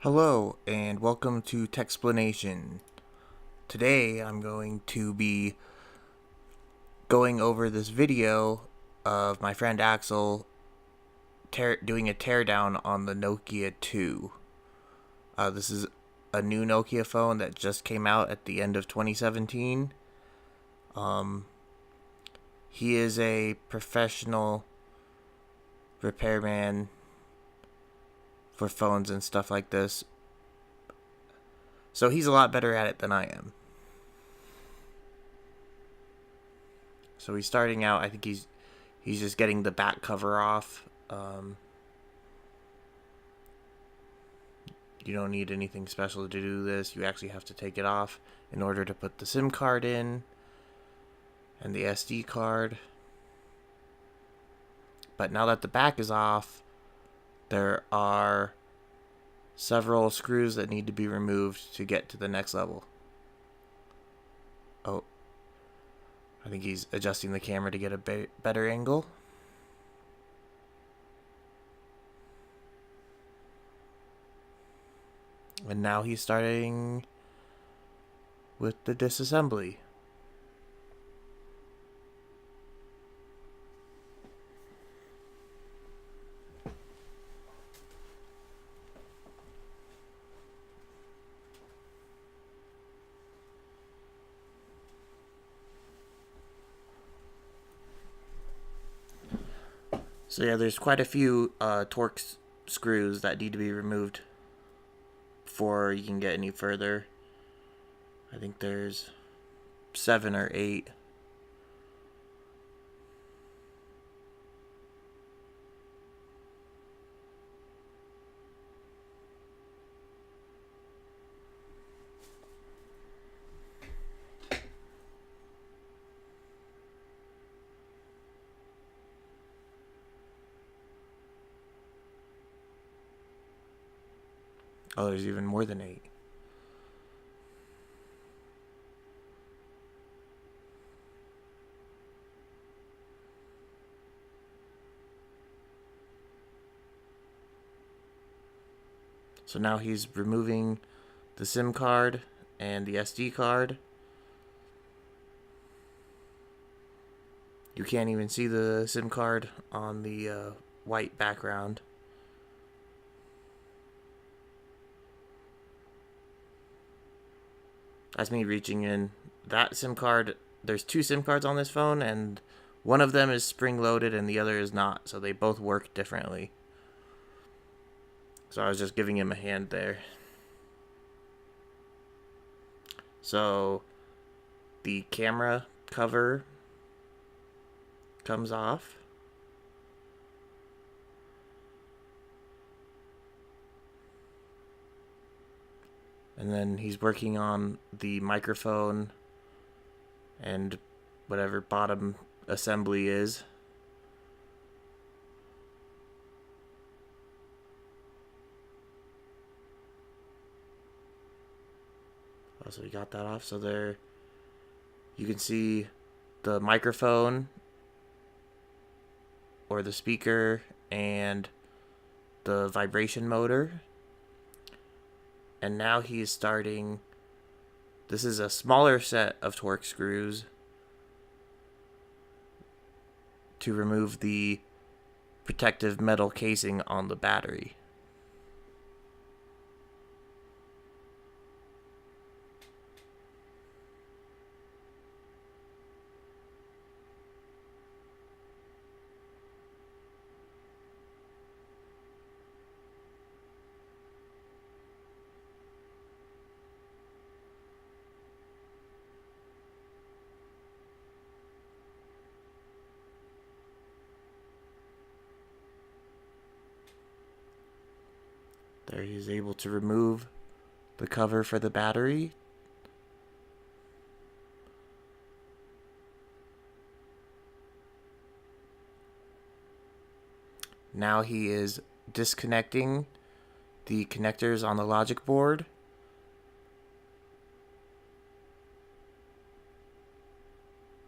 Hello and welcome to Techsplanation. Today I'm going to be going over this video of my friend Axel doing a teardown on the Nokia 2. This is a new Nokia phone that just came out at the end of 2017. He is a professional repairman for phones and stuff like this. So he's a lot better at it than I am. So he's starting out. I think he's just getting the back cover off. You don't need anything special to do this. You actually have to take it off in order to put the SIM card in and the SD card. But now that the back is off, there are several screws that need to be removed to get to the next level. Oh, I think he's adjusting the camera to get a better angle. And now he's starting with the disassembly. So yeah, there's quite a few Torx screws that need to be removed before you can get any further. I think there's 7 or 8. Oh, there's even more than 8. So now he's removing the SIM card and the SD card. You can't even see the SIM card on the white background. That's me reaching in. That SIM card, there's 2 SIM cards on this phone, and one of them is spring-loaded and the other is not, so they both work differently. So I was just giving him a hand there. So the camera cover comes off. And then he's working on the microphone and whatever bottom assembly is. Oh, so we got that off. So there you can see the microphone or the speaker and the vibration motor. And now he is starting. This is a smaller set of Torx screws to remove the protective metal casing on the battery. There he is able to remove the cover for the battery. Now he is disconnecting the connectors on the logic board.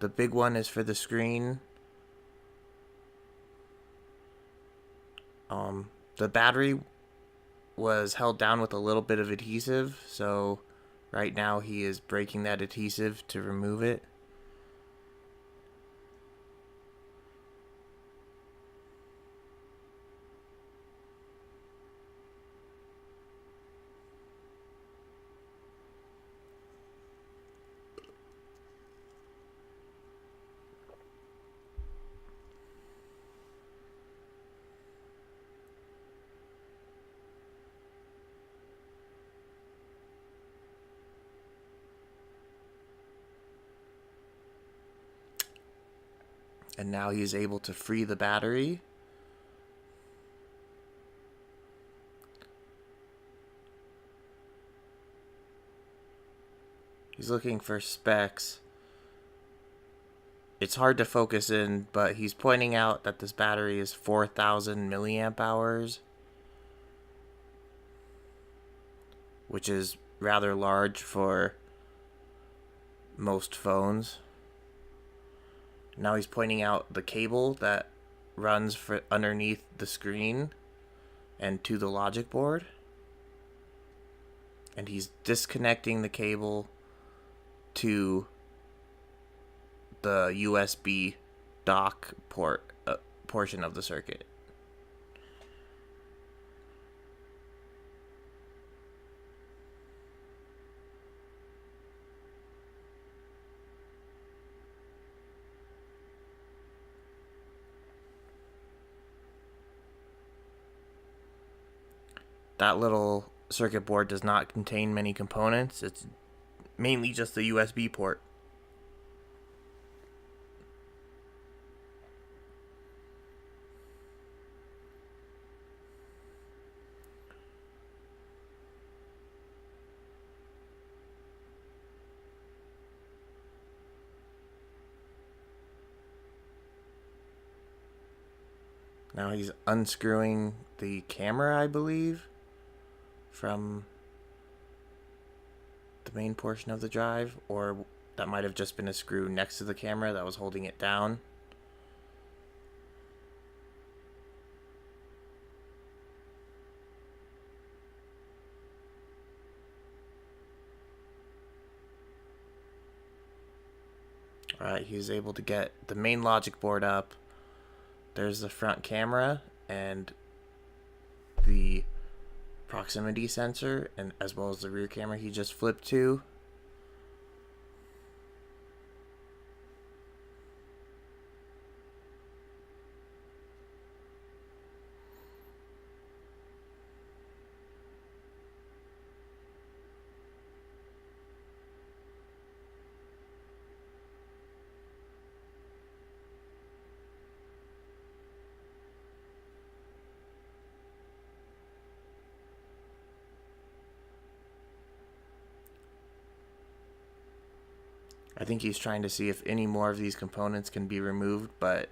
The big one is for the screen. The battery was held down with a little bit of adhesive, so right now he is breaking that adhesive to remove it. And now he's able to free the battery. He's looking for specs. It's hard to focus in, but he's pointing out that this battery is 4,000 milliamp hours, which is rather large for most phones. Now he's pointing out the cable that runs for underneath the screen and to the logic board. And he's disconnecting the cable to the USB dock port portion of the circuit. That little circuit board does not contain many components. It's mainly just the USB port. Now he's unscrewing the camera, I believe, from the main portion of the drive, or that might have just been a screw next to the camera that was holding it down. Alright, he's able to get the main logic board up. There's the front camera and the proximity sensor, and as well as the rear camera he just flipped to. I think he's trying to see if any more of these components can be removed, but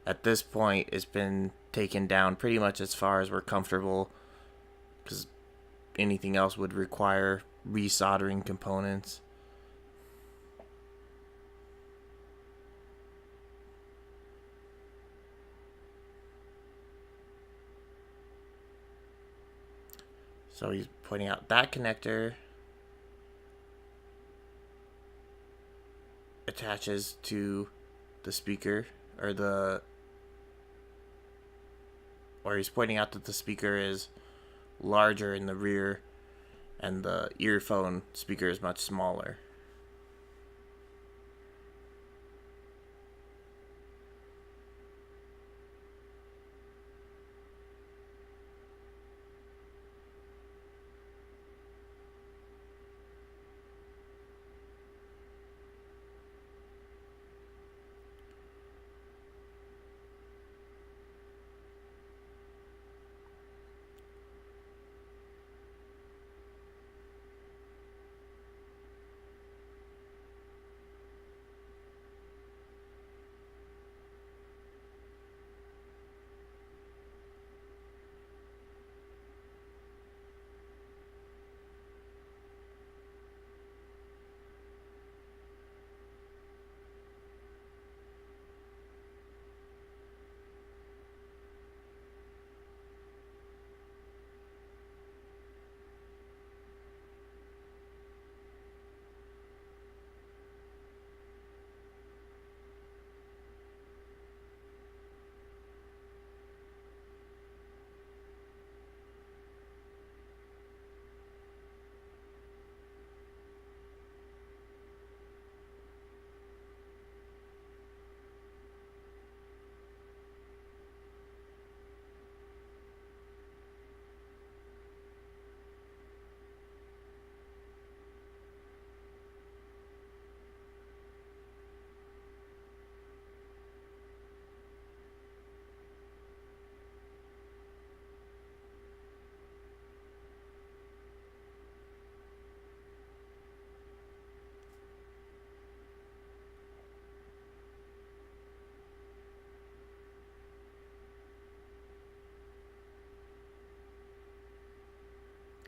at this point it's been taken down pretty much as far as we're comfortable, because anything else would require resoldering components. So he's pointing out that connector attaches to the speaker, or he's pointing out that the speaker is larger in the rear and the earphone speaker is much smaller.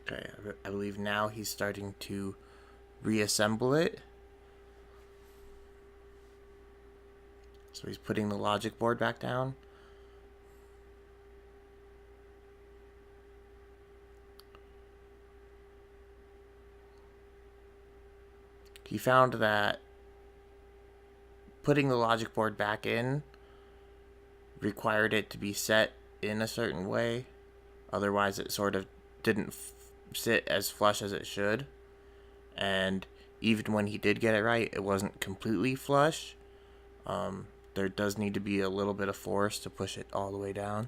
Okay, I believe now he's starting to reassemble it. So he's putting the logic board back down. He found that putting the logic board back in required it to be set in a certain way. Otherwise, it sort of didn't sit as flush as it should. And even when he did get it right, it wasn't completely flush. There does need to be a little bit of force to push it all the way down.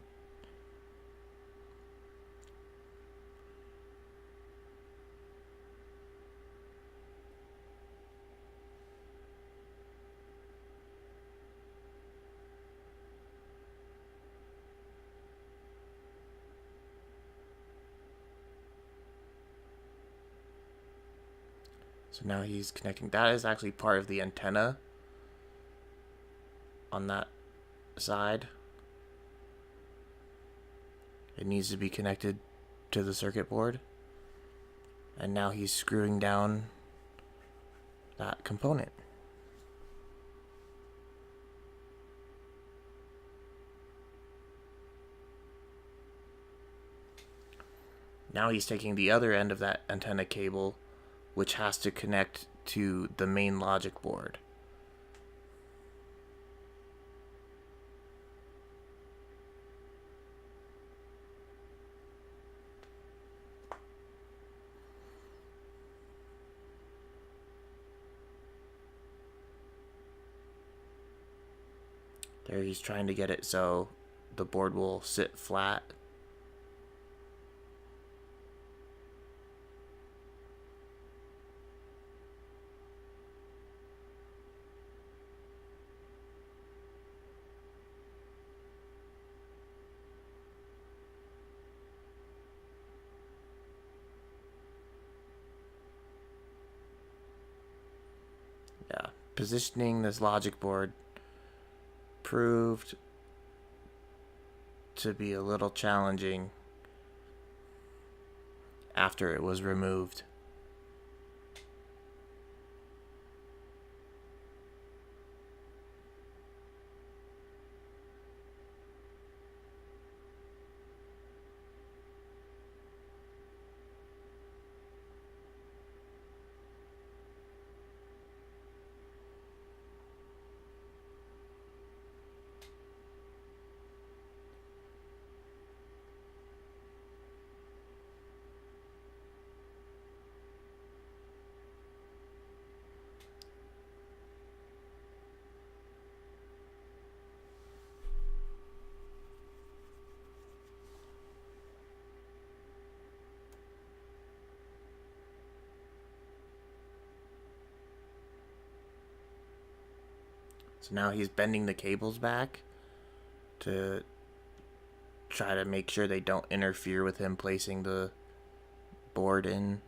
So now he's connecting. That is actually part of the antenna on that side. It needs to be connected to the circuit board. And now he's screwing down that component. Now he's taking the other end of that antenna cable, which has to connect to the main logic board. There he's trying to get it so the board will sit flat. Yeah, positioning this logic board proved to be a little challenging after it was removed. So now he's bending the cables back to try to make sure they don't interfere with him placing the board in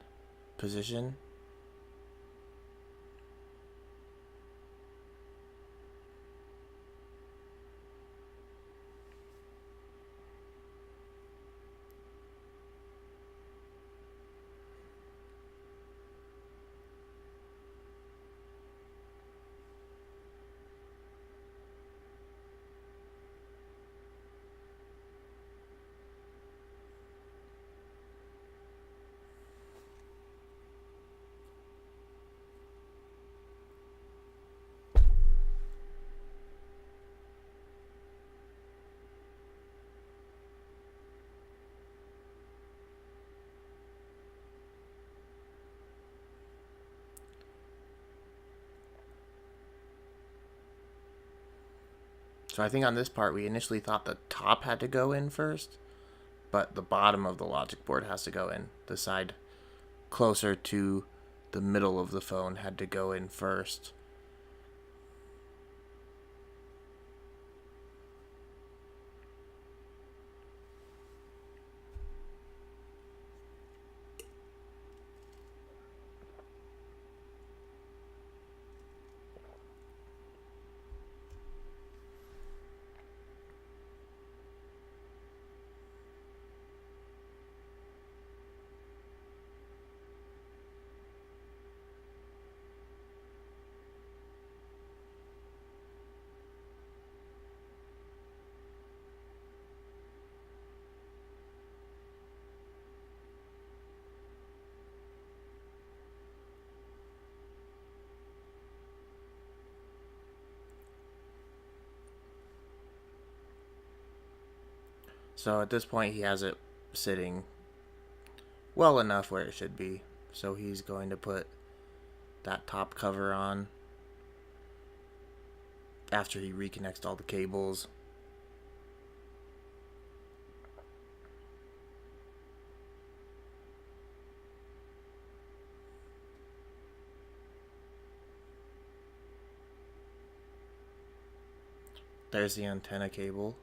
position. So I think on this part we initially thought the top had to go in first, but the bottom of the logic board has to go in. The side closer to the middle of the phone had to go in first. So at this point he has it sitting well enough where it should be. So he's going to put that top cover on after he reconnects all the cables. There's the antenna cable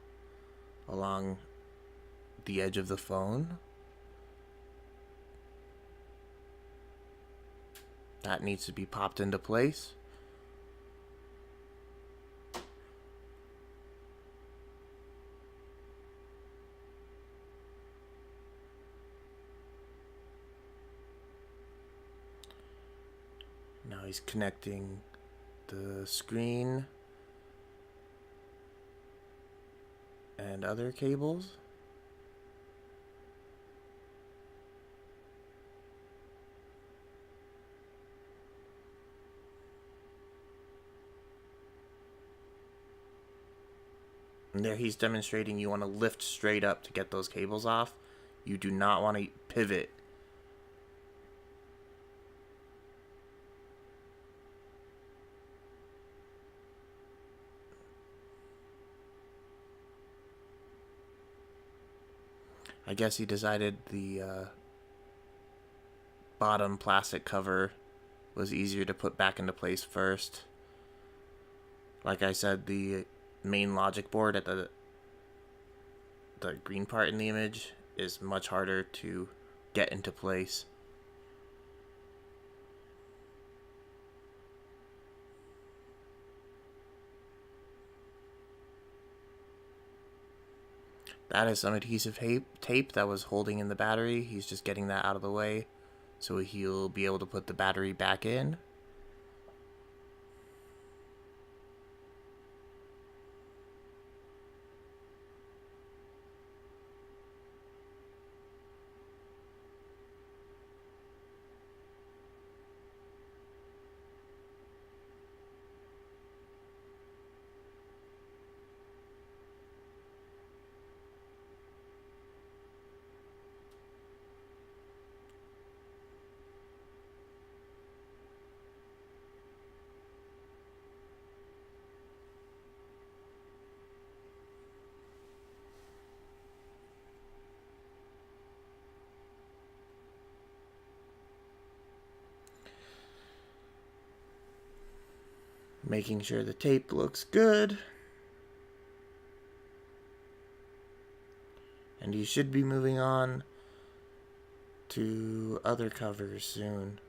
along the edge of the phone. That needs to be popped into place. Now he's connecting the screen and other cables. And there he's demonstrating you want to lift straight up to get those cables off. You do not want to pivot. I guess he decided the bottom plastic cover was easier to put back into place first. Like I said, the main logic board at the green part in the image is much harder to get into place. That is some adhesive tape that was holding in the battery. He's just getting that out of the way so he'll be able to put the battery back in. Making sure the tape looks good. And you should be moving on to other covers soon.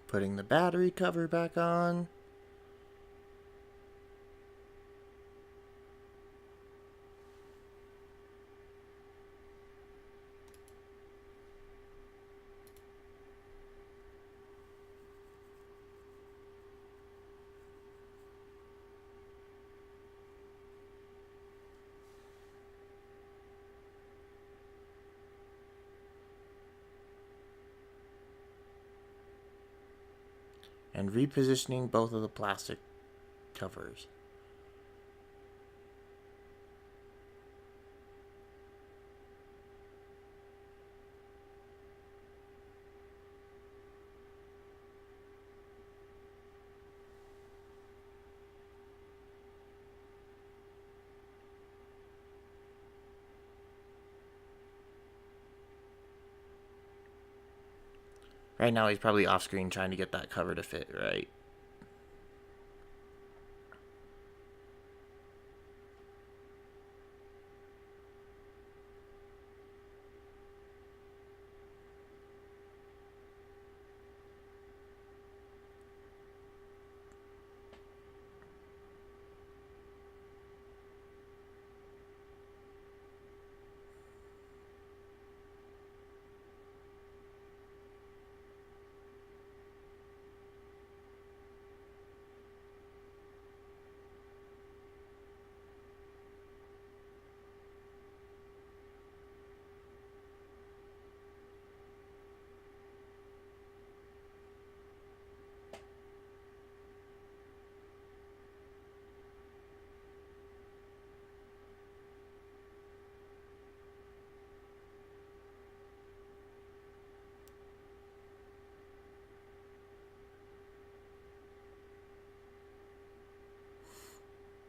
Putting the battery cover back on. And repositioning both of the plastic covers. Right now he's probably off screen trying to get that cover to fit right.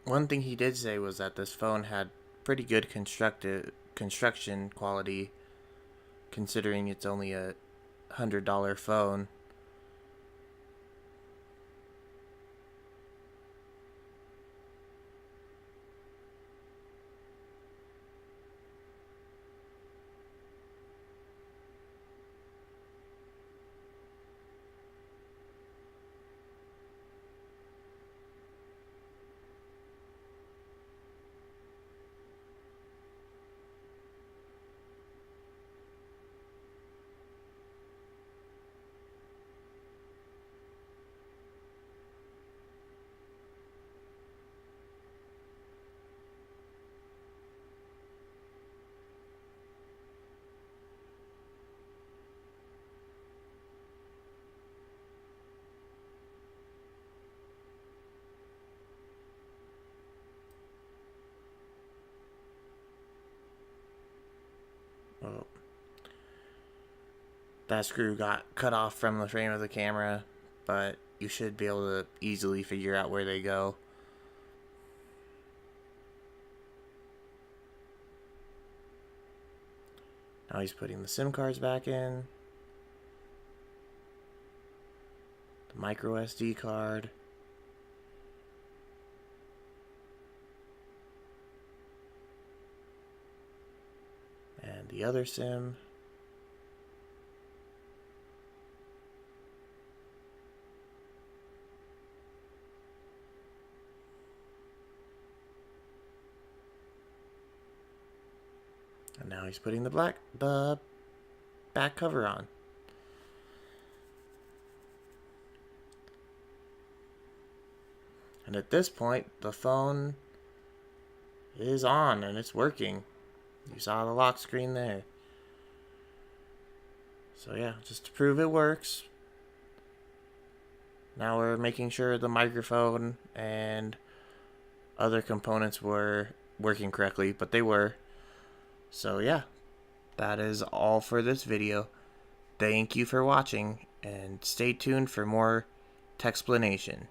one thing he did say was that this phone had pretty good construction quality, considering it's only a $100 phone. Well, that screw got cut off from the frame of the camera, but you should be able to easily figure out where they go. Now he's putting the SIM cards back in. The micro SD card. And the other SIM. And now he's putting the back cover on. And at this point, the phone is on and it's working. You saw the lock screen there. So yeah, just to prove it works. Now we're making sure the microphone and other components were working correctly, but they were. So yeah, that is all for this video. Thank you for watching, and stay tuned for more Textplanation.